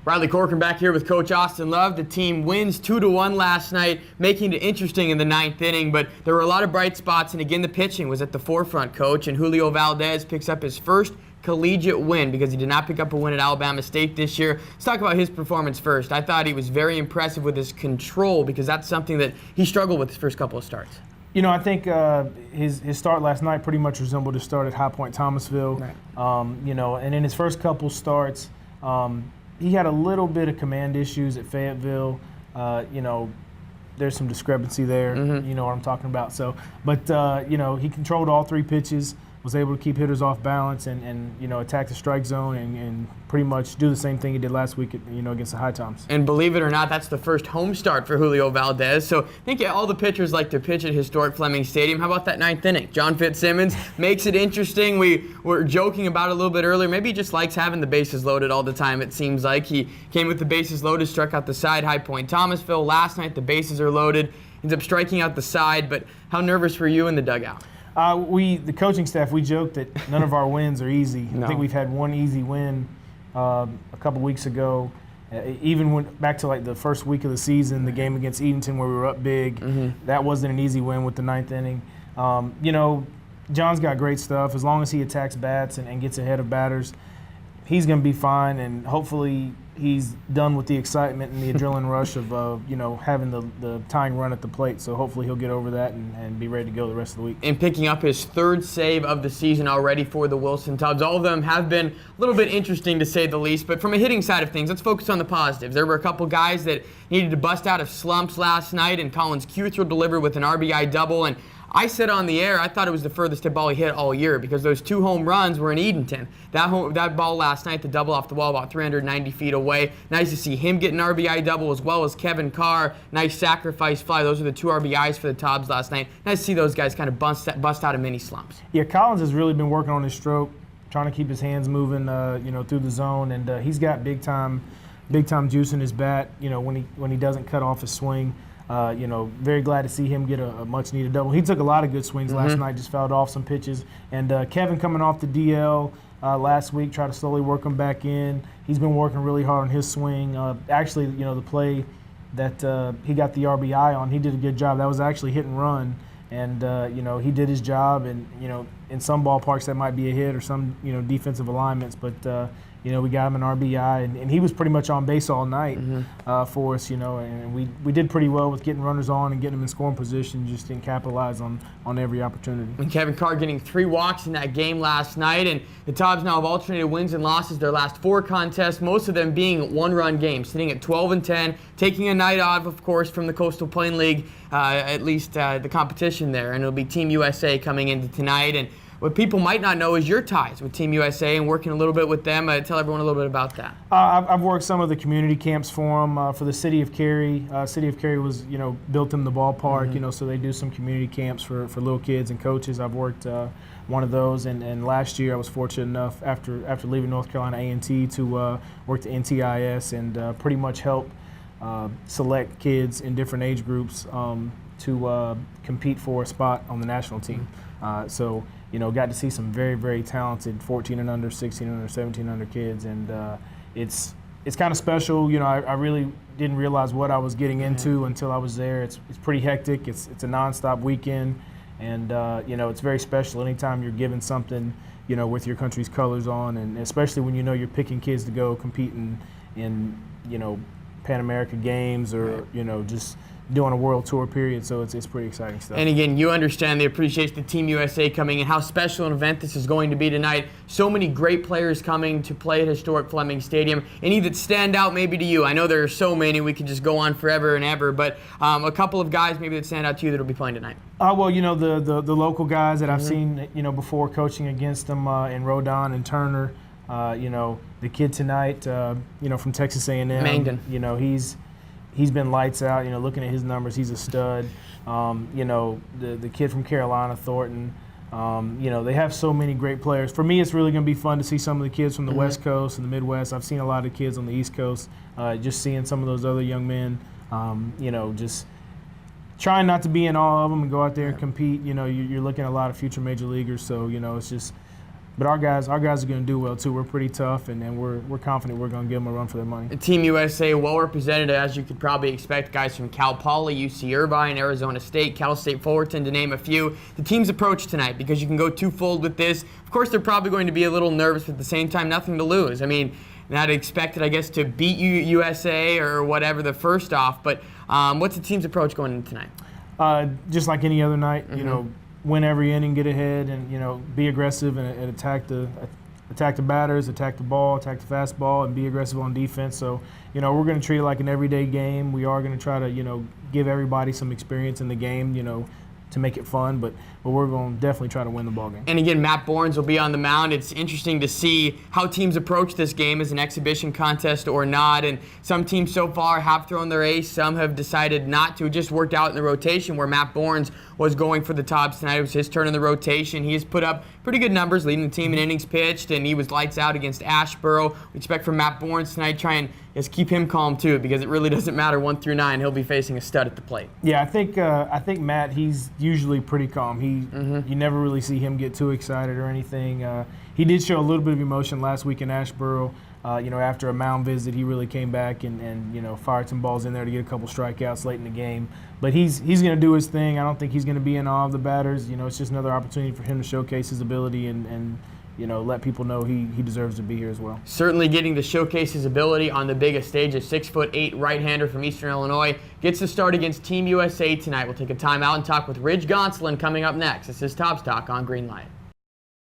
Riley Corcoran back here with Coach Austin Love. The team wins 2-1 last night, making it interesting in the 9th inning, but there were a lot of bright spots, and again, the pitching was at the forefront, Coach, and Julio Valdez picks up his first collegiate win because he did not pick up a win at Alabama State this year. Let's talk about his performance first. I thought he was very impressive with his control because that's something that he struggled with his first couple of starts. You know, I think his start last night pretty much resembled his start at High Point Thomasville. Right. You know, and in his first couple starts, he had a little bit of command issues at Fayetteville. You know, there's some discrepancy there. You know what I'm talking about. So, but you know, he controlled all 3 pitches, was able to keep hitters off balance, and you know, attack the strike zone and pretty much do the same thing he did last week, against the High Toms. And believe it or not, that's the first home start for Julio Valdez. So I think all the pitchers like to pitch at historic Fleming Stadium. How about that 9th inning? John Fitzsimmons makes it interesting. We were joking about it a little bit earlier. Maybe he just likes having the bases loaded all the time, it seems like. He came with the bases loaded, struck out the side, High Point Thomasville. Last night, the bases are loaded. Ends up striking out the side, but how nervous were you in the dugout? The coaching staff, we joke that none of our wins are easy. No. I think we've had one easy win a couple weeks ago. Even went back to like the first week of the season, the game against Edenton where we were up big. That wasn't an easy win with the 9th inning. You know, John's got great stuff. As long as he attacks bats and gets ahead of batters, he's going to be fine, and hopefully he's done with the excitement and the adrenaline rush of you know, having the tying run at the plate. So hopefully he'll get over that and be ready to go the rest of the week. And picking up his 3rd save of the season already for the Wilson Tobs. All of them have been a little bit interesting to say the least, but from a hitting side of things, let's focus on the positives. There were a couple guys that needed to bust out of slumps last night, and Collins Cuthro delivered with an RBI double, and I said on the air, I thought it was the furthest hit ball he hit all year because those 2 home runs were in Edenton. That ball last night, the double off the wall, about 390 feet away. Nice to see him get an RBI double as well as Kevin Carr. Nice sacrifice fly. Those are the 2 RBIs for the Tobs last night. Nice to see those guys kind of bust out of mini slumps. Yeah, Collins has really been working on his stroke, trying to keep his hands moving, you know, through the zone, and he's got big time juice in his bat. You know, when he doesn't cut off his swing. You know, very glad to see him get a much-needed double. He took a lot of good swings last night, just fouled off some pitches. And Kevin coming off the DL last week, tried to slowly work him back in. He's been working really hard on his swing. Actually, you know, the play that he got the RBI on, he did a good job. That was actually hit and run. And, you know, he did his job. And, you know, in some ballparks that might be a hit or some, you know, defensive alignments. But, you know, we got him an RBI, and he was pretty much on base all night for us, you know, and we did pretty well with getting runners on and getting them in scoring position, just didn't capitalize on every opportunity. And Kevin Carr getting 3 walks in that game last night, and the Tobs now have alternated wins and losses their last 4 contests, most of them being 1-run games, sitting at 12-10, taking a night off, of course, from the Coastal Plain League, at least the competition there, and it'll be Team USA coming into tonight. And what people might not know is your ties with Team USA and working a little bit with them. Tell everyone a little bit about that. I've worked some of the community camps for them for the City of Cary. City of Cary was, you know, built them the ballpark, you know, so they do some community camps for little kids and coaches. I've worked one of those, and last year I was fortunate enough after leaving North Carolina A&T to work the NTIS and pretty much help select kids in different age groups to compete for a spot on the national team. So, you know, got to see some very, very talented 14 and under, 16 and under, 17 and under kids, and it's kind of special. You know, I really didn't realize what I was getting into until I was there. It's pretty hectic. It's a nonstop weekend, and you know, it's very special anytime you're given something, you know, with your country's colors on, and especially when you know you're picking kids to go compete in you know, Pan America games or you know, just doing a world tour period, so it's pretty exciting stuff. And again, you understand the appreciation of Team USA coming and how special an event this is going to be tonight. So many great players coming to play at historic Fleming Stadium. Any that stand out maybe to you? I know there are so many, we could just go on forever and ever, but a couple of guys maybe that stand out to you that will be playing tonight. Well, you know, the local guys that I've seen, you know, before coaching against them in Rodon and Turner. You know, the kid tonight, you know, from Texas A&M. Mangdon. You know, he's been lights out. You know, looking at his numbers, he's a stud. You know, the kid from Carolina, Thornton. You know, they have so many great players. For me, it's really going to be fun to see some of the kids from the West Coast and the Midwest. I've seen a lot of kids on the East Coast. Just seeing some of those other young men, you know, just trying not to be in all of them and go out there and compete. You know, you're looking at a lot of future major leaguers. So, you know, it's just But our guys are going to do well too. We're pretty tough, and we're confident we're going to give them a run for their money. Team USA well represented, as you could probably expect. Guys from Cal Poly, UC Irvine, Arizona State, Cal State Fullerton, to name a few. The team's approach tonight, because you can go twofold with this. Of course, they're probably going to be a little nervous, but at the same time, nothing to lose. I mean, not expected, I guess, to beat USA or whatever the first off. But what's the team's approach going into tonight? Just like any other night, you know, win every inning, get ahead, and be aggressive and attack the batters, attack the ball, attack the fastball, and be aggressive on defense. So we're going to treat it like an everyday game. We are going to try to give everybody some experience in the game, to make it fun, but we're going to definitely try to win the ball game. And again, Matt Bournes will be on the mound. It's interesting to see how teams approach this game as an exhibition contest or not. And some teams so far have thrown their ace. Some have decided not to. It just worked out in the rotation where Matt Bournes was going for the Tobs tonight. It was his turn in the rotation. He has put up pretty good numbers, leading the team in innings pitched, and he was lights out against Asheboro. We expect from Matt Bournes tonight, try and just keep him calm too, because it really doesn't matter 1 through 9. He'll be facing a stud at the plate. Yeah, I think Matt, he's usually pretty calm. You never really see him get too excited or anything. He did show a little bit of emotion last week in Asheboro. After a mound visit, he really came back and fired some balls in there to get a couple strikeouts late in the game. But he's going to do his thing. I don't think he's going to be in awe of the batters. It's just another opportunity for him to showcase his ability and let people know he deserves to be here as well. Certainly getting to showcase his ability on the biggest stage. A 6'8" right-hander from Eastern Illinois gets the start against Team USA tonight. We'll take a timeout and talk with Ridge Gonsolin coming up next. This is Tobs Talk on Green Light.